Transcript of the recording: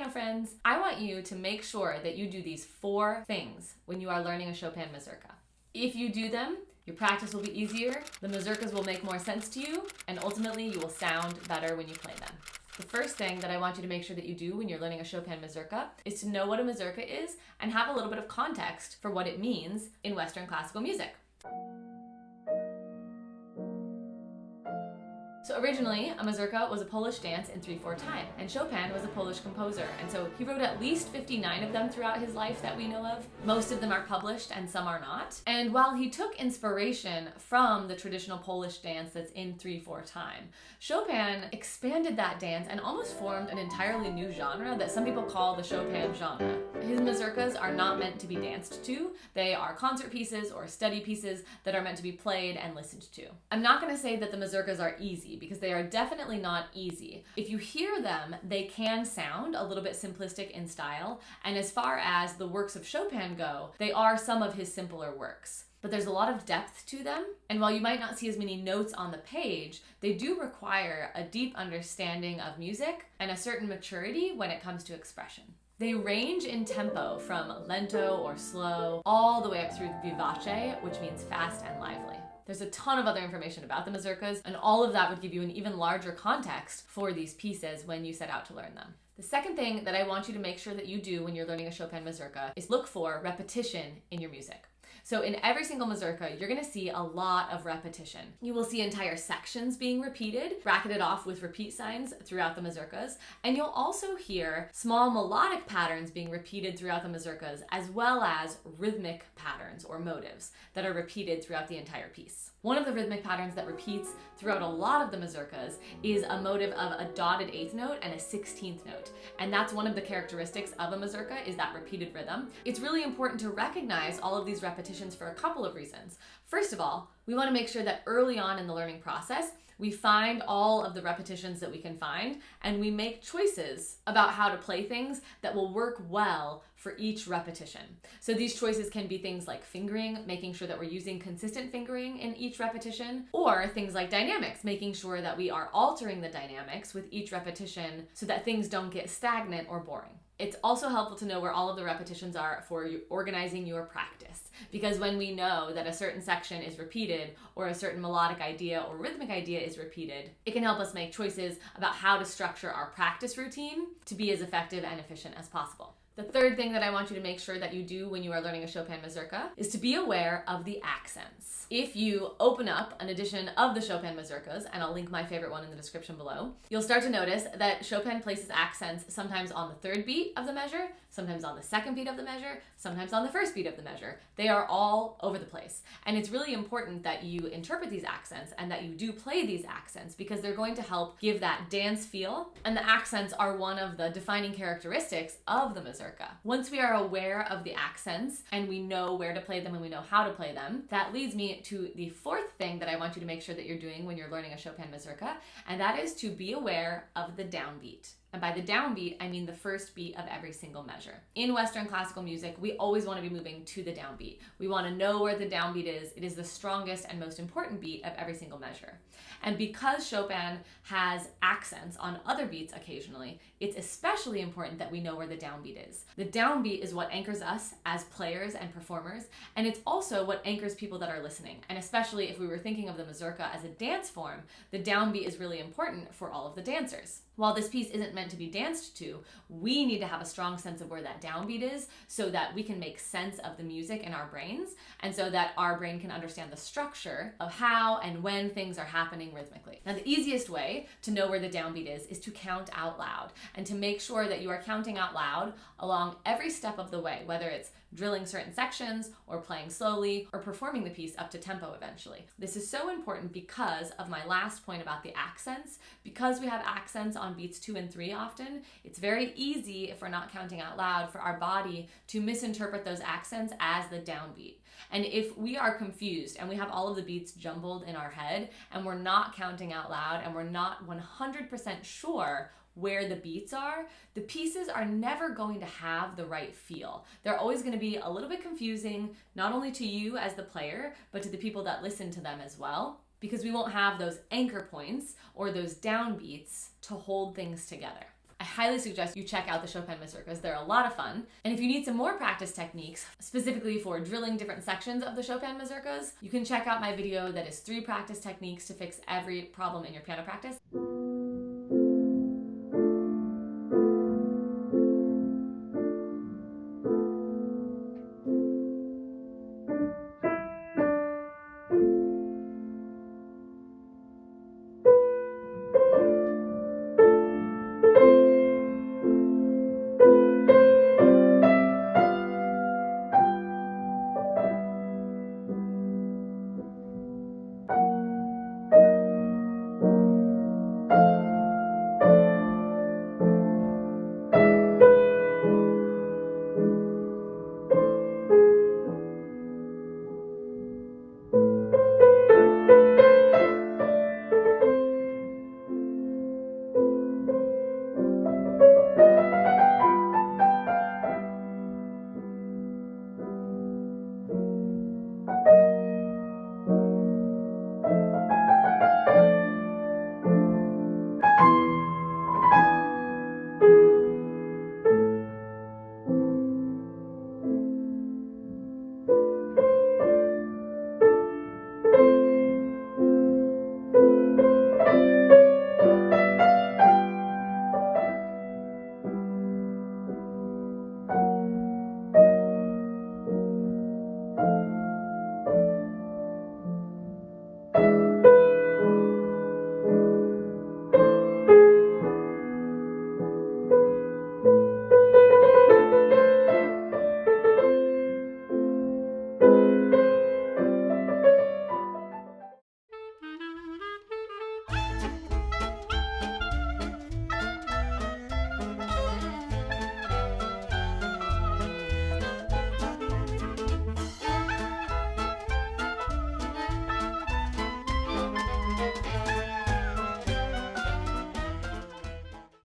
piano friends, I want you to make sure that you do these 4 things when you are learning a Chopin Mazurka. If you do them, your practice will be easier, the mazurkas will make more sense to you, and ultimately you will sound better when you play them. The first thing that I want you to make sure that you do when you're learning a Chopin Mazurka is to know what a mazurka is and have a little bit of context for what it means in Western classical music. So originally, a mazurka was a Polish dance in 3/4 time, and Chopin was a Polish composer, and so he wrote at least 59 of them throughout his life that we know of. Most of them are published and some are not. And while he took inspiration from the traditional Polish dance that's in 3/4 time, Chopin expanded that dance and almost formed an entirely new genre that some people call the Chopin genre. His mazurkas are not meant to be danced to. They are concert pieces or study pieces that are meant to be played and listened to. I'm not going to say that the mazurkas are easy, because they are definitely not easy. If you hear them, they can sound a little bit simplistic in style, and as far as the works of Chopin go, they are some of his simpler works. But there's a lot of depth to them, and while you might not see as many notes on the page, they do require a deep understanding of music and a certain maturity when it comes to expression. They range in tempo from lento or slow all the way up through vivace, which means fast and lively. There's a ton of other information about the mazurkas, and all of that would give you an even larger context for these pieces when you set out to learn them. The second thing that I want you to make sure that you do when you're learning a Chopin Mazurka is look for repetition in your music. So in every single mazurka, you're going to see a lot of repetition. You will see entire sections being repeated, bracketed off with repeat signs throughout the mazurkas, and you'll also hear small melodic patterns being repeated throughout the mazurkas, as well as rhythmic patterns or motives that are repeated throughout the entire piece. One of the rhythmic patterns that repeats throughout a lot of the mazurkas is a motive of a dotted 8th note and a 16th note. And that's one of the characteristics of a mazurka, is that repeated rhythm. It's really important to recognize all of these repetitions for a couple of reasons. First of all, we want to make sure that early on in the learning process, we find all of the repetitions that we can find, and we make choices about how to play things that will work well for each repetition. So these choices can be things like fingering, making sure that we're using consistent fingering in each repetition, or things like dynamics, making sure that we are altering the dynamics with each repetition so that things don't get stagnant or boring. It's also helpful to know where all of the repetitions are for organizing your practice, because when we know that a certain section is repeated or a certain melodic idea or rhythmic idea is repeated, it can help us make choices about how to structure our practice routine to be as effective and efficient as possible. The third thing that I want you to make sure that you do when you are learning a Chopin Mazurka is to be aware of the accents. If you open up an edition of the Chopin Mazurkas, and I'll link my favorite one in the description below, you'll start to notice that Chopin places accents sometimes on the 3rd beat of the measure, sometimes on the 2nd beat of the measure, sometimes on the 1st beat of the measure. They are all over the place. And it's really important that you interpret these accents and that you do play these accents, because they're going to help give that dance feel, and the accents are one of the defining characteristics of the mazurka. Once we are aware of the accents and we know where to play them and we know how to play them, that leads me to the 4th thing that I want you to make sure that you're doing when you're learning a Chopin Mazurka, and that is to be aware of the downbeat. And by the downbeat, I mean the 1st beat of every single measure. In Western classical music, we always want to be moving to the downbeat. We want to know where the downbeat is. It is the strongest and most important beat of every single measure. And because Chopin has accents on other beats occasionally, it's especially important that we know where the downbeat is. The downbeat is what anchors us as players and performers, and it's also what anchors people that are listening. And especially if we were thinking of the mazurka as a dance form, the downbeat is really important for all of the dancers. While this piece isn't meant to be danced to, we need to have a strong sense of where that downbeat is so that we can make sense of the music in our brains, and so that our brain can understand the structure of how and when things are happening rhythmically. Now, the easiest way to know where the downbeat is to count out loud, and to make sure that you are counting out loud along every step of the way, whether it's drilling certain sections or playing slowly or performing the piece up to tempo eventually. This is so important because of my last point about the accents. Because we have accents on beats 2 and 3 often, it's very easy, if we're not counting out loud, for our body to misinterpret those accents as the downbeat. And if we are confused and we have all of the beats jumbled in our head and we're not counting out loud and we're not 100% sure where the beats are, the pieces are never going to have the right feel. They're always going to be a little bit confusing, not only to you as the player, but to the people that listen to them as well, because we won't have those anchor points or those downbeats to hold things together. I highly suggest you check out the Chopin Mazurkas. They're a lot of fun. And if you need some more practice techniques, specifically for drilling different sections of the Chopin Mazurkas, you can check out my video that is 3 practice techniques to fix every problem in your piano practice.